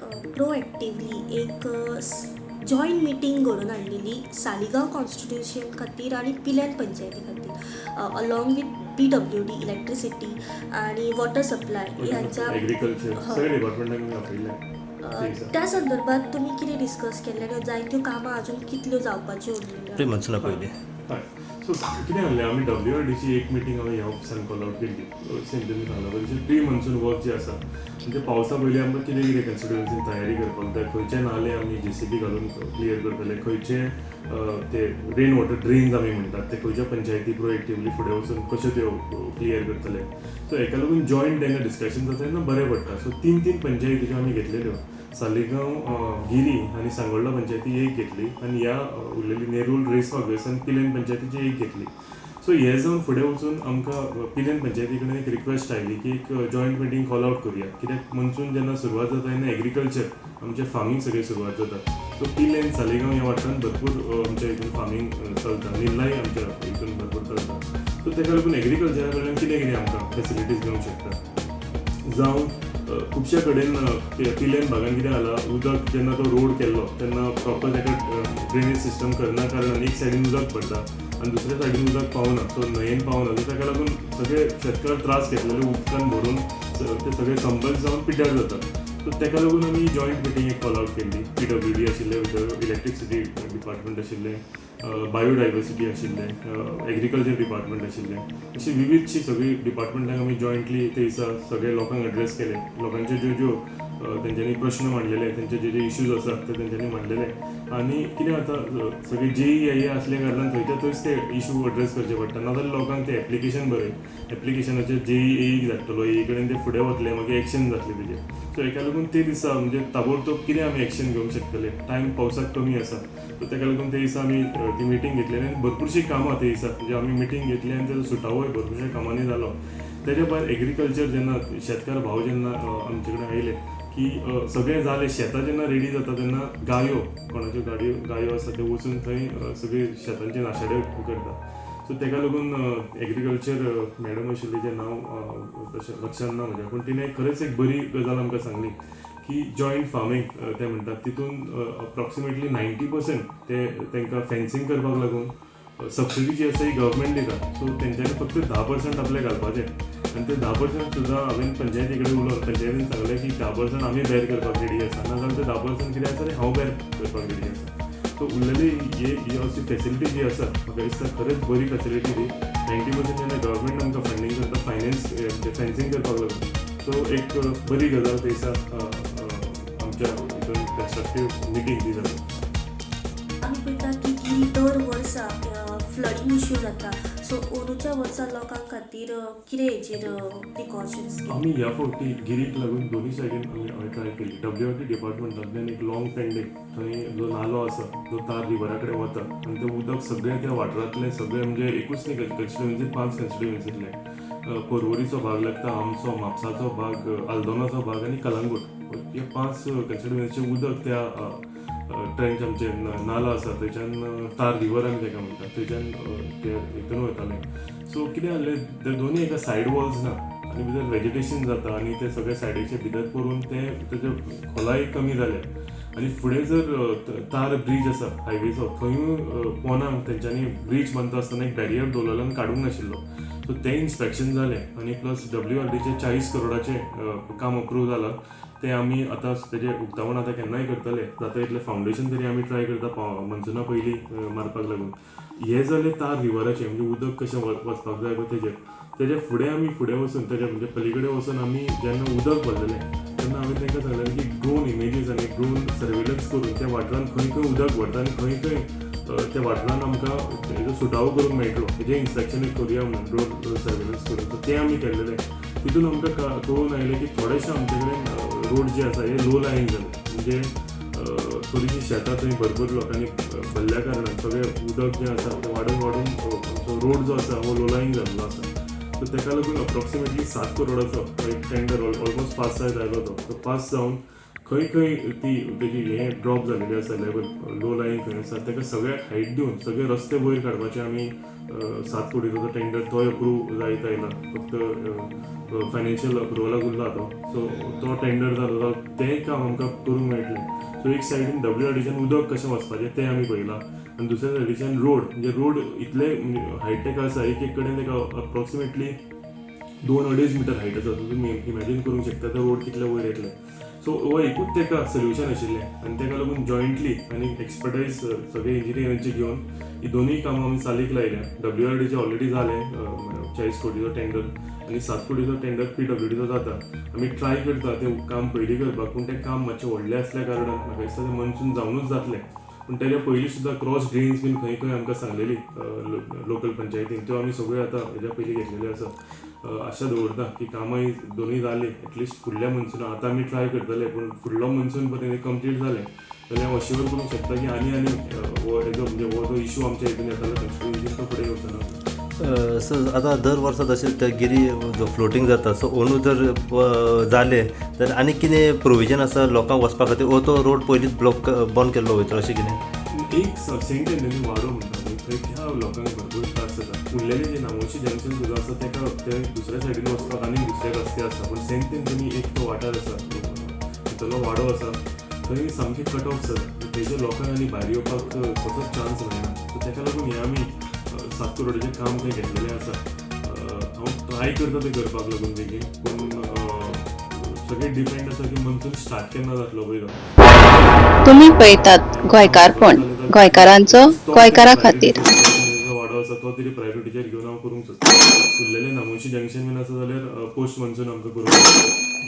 Proactively एक joint meeting घडोवन हाडलेली Saligao constitution खातीर आनी पिलेन पंचायती खातीर अलॉंग विथ PWD इलेक्ट्रिसिटी आनी वॉटर सप्लाय ह्यांच्या त्या संदर्भात तुमी कितें डिस्कस केल्लें आनी जायत्यो कामां अजून कितल्यो जावपाच्यो उरलेल्यो? हय सो कितें जाल्लें आमी WRDची एक मिटींग हांवें ह्या ऑफिसान कॉल आउट केल्ली सेम तुमी सांगला पयलीं प्री मन्सून वर्क जे आसा म्हणजे पावसा पयलीं आमकां कितें कितें कन्स्टिट्युएन्सीन तयारी करपाक जाय, खंयचे नाले आमी JCB घालून क्लियर करतले, खंयचे ते रेन वॉटर ड्रेन्स आमी म्हणटात ते खंयच्या पंचायती प्रोएक्टिवली फुडें वचून कशे त्यो क्लियर करतले. सो हेका लागून जॉयंट जेन्ना डिस्कशन जाता तेन्ना बरें पडटा. सो तीन पंचायती आमी घेतलेल्यो, सालिगांव, गिरी आनी सांगोळडा पंचायती एक घेतली आनी ह्या उरलेली नेरूल, रेसमार्गस आनी पिलेन पंचायतीची एक घेतली. सो हे जावन फुडें वचून आमकां पिलेन पंचायती कडेन एक रिक्वेस्ट आयली की एक जॉयंट मिटींग कॉल आउट करुया, कित्याक मनसून जेन्ना सुरवात जाता तेन्ना एग्रीकल्चर आमचें फार्मींग सगळें सुरवात जाता. सो पिलेन, सालिगांव ह्या वाठारांत भरपूर आमच्या हितून फार्मींग चलता, निरलाय आमच्या हितून भरपूर चलता. सो तेका लागून एग्रीकल्चरा कडल्यान कितें कितें आमकां फेसिलिटीज घेवंक शकता. जावं खुबशे कडेन पिलेन भागान कितें जालां, उदक जेन्ना तो रोड केल्लो तेन्ना प्रॉपर ताका ड्रेनेज सिस्टम करना कारणान एक सायडीन उदक पडटा आनी दुसऱ्या सायडीन उदक पावना, सो न्हंयेन पावना. सो ताका लागून सगळे शेतकार त्रास घेतलेले उदकान भरून ते सगळे कंपल्स जावन पिड्ड्यार जातात. सो ताका लागून आमी जॉयंट मिटींग एक कॉल आउट केल्ली. PWD आशिल्ले, इलेक्ट्रिसिटी डिपार्टमेंट आशिल्ले, बायोडायवर्सिटी आशिल्ले, एग्रीकल्चर डिपार्टमेंट आशिल्ले, अशी विविधशी सगळी डिपार्टमेंटांक आमी जॉयंटली ते दिसा सगळे लोकांक एड्रेस केले. लोकांचे ज्यो तेंच्यांनी प्रश्न मांडलेले, तेंचे जे इश्यूज आसात ते तेंच्यांनी मांडलेले. आनी कितें जाता, सगळे JEE आसल्या कारणान थंयच्या थंयच ते इश्यू एड्रेस करचे पडटा, नाजाल्यार लोकांक ते एप्लिकेशन बरय, एप्लिकेशनाचेर JEE धाडटलो, JEE कडेन ते फुडें वतले, मागीर एक्शन जातली तेजेर. सो हेका लागून ते दिसा म्हणजे ताबडतोब कितें आमी एक्शन घेवंक शकतले, टायम पावसाक कमी आसा. सो ताका लागून ते दिसा आमी ती मिटींग घेतलेली आनी भरपूरशीं कामां ते दिसा म्हणजे आमी मिटींग घेतली आनी तेजो सुटावोय भरपूरशा कामांनी जालो. तेज्या भायर एग्रीकल्चर जेन्ना शेतकार भाव जेन्ना आमचे कडेन आयले की सगळें जालें, शेतां जेन्ना रेडी जाता तेन्ना गायो, कोणाच्यो गायो आसा ते वचून थंय सगळी शेतांचे नाशाडे करता. सो ताका लागून एग्रीकल्चर मॅडम आशिल्ली, जें नांव तशें लक्षांत ना म्हज्या, पूण तिणें खरेंच एक बरी गजाल आमकां सांगली की जॉयंट फार्मींग ते म्हणटात तितून अप्रॉक्सिमेटली 90% ते तांकां फेन्सिंग करपाक लागून सबसिडी जी आसा ही गव्हर्मेंट दिता. सो तेंच्यांनी फक्त 10% आपले घालपाचे आनी ते 10% सुद्दां हांवें पंचायती कडेन उलोवन पंचायतीन सांगलें की 10% आमी बेर करपाक रेडी आसा, नाजाल्यार ते 10% कितें आसा ते हांव बेर करपाक रेडी आसा. सो उरलेली ही अशी फेसिलिटी जी आसा म्हाका दिसता खरेंच बरी फेसिलिटी ती. 90% जेन्ना गव्हर्मेंट आमकां फंडींग करता फायनान्स फेन्सिंग करपाक लागून, सो एक बरी गजाल ते दिसा आमच्या हितून कन्स्ट्रक्टीव मिटींग ती जाली. आमी पळयता की दर वर्सा फ्लडींग इश्यू जाता, सो अंदूच्या वर्सा लोकां खातीर कितें हेचेर प्रिकॉशन्स आमी ह्या फावटी गिरीक लागून दोनी सायडीन हांवें ट्राय केली. WRD डिपार्टमेंटांतल्यान एक लॉंग पेंडींग थंय जो नालो आसा जो तार रिवरा कडेन वता आनी तें उदक सगळें त्या वाठारांतलें सगळें म्हणजे एकूच न्ही कन्स्टिट्युएन्सी 5 कन्स्टिट्युएन्सींतले पर्वरीचो भाग लागता, आमचो, म्हापसाचो भाग, आल्दोनाचो भाग आनी कलंगूट, हे 5 कन्स्टिट्युएन्सीचें उदक त्या ट्रँच आमचे नालो आसा थंयच्यान तार रिवर आमी ताका म्हणटा थंयच्यान ते हितून वतालें. सो कितें जालें, ते दोनी एका सायड वॉल्स ना आनी भितर वेजिटेशन जाता आनी ते सगळे सायडीचे भितर परून तेजे खोलाय कमी जाले. आनी फुडें जर तार ब्रीज आसा हायवेचो थंयूय पोंदाक तेंच्यांनी ब्रीज बांदता आसतना एक बॅरियर दवरलेलो आनी काडूंक नाशिल्लो. सो तें इन्स्पेक्शन जालें आनी प्लस WRDचे 40 करोडाचें काम अप्रूव जालां. ते आमी आतां तेजें उक्तावण आतां केन्नाय करतले, जाता इतलें फावंडेशन तरी आमी ट्राय करता मन्सुना पयलीं मारपाक लागून. हे जालें तार रिवराचें म्हणजे उदक कशें वचपाक जाय पळय तेजे फुडें आमी फुडें वचून तेजे म्हणजे पलीकडे वचून आमी जेन्ना उदक भरलेलें तेन्ना हांवें तांकां सांगलें की ड्रोन इमेजीस आनी ड्रोन सर्वेलन्स करून त्या वाठारांत खंय खंय उदक भरता आनी खंय खंय त्या वाठारांत आमकां हेजो सुटावो करूंक मेळटलो, हेजें इन्स्पेक्शन एक करुया म्हणून ड्रोन सर्वेलन्स करून. सो तें आमी केल्लेलें. तितून आमकां कळून आयलें की थोडेशे आमचे कडेन रोड जे आसा हे लो लायन जाले, म्हणजे थोडीशीं शेतां थंय भरपूर लोकांनी भरल्या कारणान सगळें उदक जें आसा तें वाडून वाडून रोड जो आसा हो लो लायन जाल्लो आसा. सो ताका लागून अप्रॉक्सिमेटली 7 करोडाचो एक टेंडर ऑलमोस्ट पास जायत आयलो तो पास जावन खंय खंय ती तेजी हें ड्रॉप जालेली आसा लेवल लो लाईन खंय आसा ताका सगळ्याक हायट दिवन सगळे रस्ते वयर काडपाचे आमी 7 कोटीचो टेंडर तोय अप्रूव जायत आयला फक्त फायनान्शियल अप्रुवलाक उरला तो सो तो टेंडर जालो तें काम आमकां करूंक मेळटलें सो एक सायडीन WRDच्यान उदक कशें वचपाचें तें आमी पळयलां आनी दुसऱ्या सायडीच्यान रोड म्हणजे रोड इतले हायटेक आसा एक कडेन ताका अप्रॉक्सिमेटली 2-2.5 मीटर हायट आसा तुमी इमॅजीन करूंक शकता तो रोड कितले वयर येतले सो हो एकूच ताका सोल्युशन आशिल्लें आनी ताका लागून जॉयंटली आनी एक्सपर्टायज सगळे इंजिनियरांचे घेवन ही दोनूय कामां आमी चालीक लायल्या WRDचे ऑलरेडी जालें 40 कोटीचो टेंडर आनी 7 कोटीचो टेंडर PWDचो जाता आमी ट्राय करता तें काम पयलीं करपाक पूण तें काम मातशें व्हडलें आसल्या कारणान म्हाका दिसता तें मनसून जावनूच जातलें पूण तेज्या पयलीं सुद्दां क्रॉस ड्रेन्स बीन खंय खंय आमकां सांगलेली लोकल पंचायतीन त्यो आमी सगळ्यो आतां हेज्या पयलीं घेतलेल्यो आसा आशा दवरता की कामां दोनूय जालीं एटलिस्ट फुडल्या मनसून आतां आमी ट्राय करतले पूण फुडलो मनसून पर्यंत कंप्लीट जालें जाल्यार हांव अश्योर करूंक शकता की आनी हो हेजो म्हणजे हो जो इशू आमच्या हितून येतालो कन्स्टिट्युएन्सीन तो फुडें येवचो सो आता दर वर्सा तशें ते गिरी जो फ्लोटींग जाता सो अंदू जर जाले तर आनी कितें प्रोविजन आसा लोकांक वचपा खातीर वो तो रोड पयलींच ब्लॉक बंद केल्लो वयतलो अशें कितें एक सेंट एंडनी वाडो म्हणटा थंय त्या लोकांक भरपूर त्रास जाता उरलेले जे नामोशी जंक्शन सुद्दां आसा तेका ते दुसऱ्या सायडीन वचपाक आनी दुसरे रस्ते आसा पूण सेंट एंटनी एक तो वाठार आसा भितरलो वाडो आसा थंय सामकें कट ऑफ जाता तेज्या लोकांक आनी भायर येवपाक कसोच चान्स मेळना सो ताका लागून हें आमी 7 करोडचें काम थंय घेतलेलें आसा हांव ट्राय करता तें करपाक लागून बेगीन पूण सगळें डिपेंड आसा की मनसून स्टार्ट केन्ना जातलो पळय तुम्ही पळयतात गोंयकारपण गोंयकारांचो गोंयकारा खातीर वाडो आसा तो तरी प्रायोरिटीचेर घेवन हांव करूंक सोदता उरलेलें नामोशी जंक्शन बीन आसा जाल्यार पोस्ट मनसून आमकां करूंक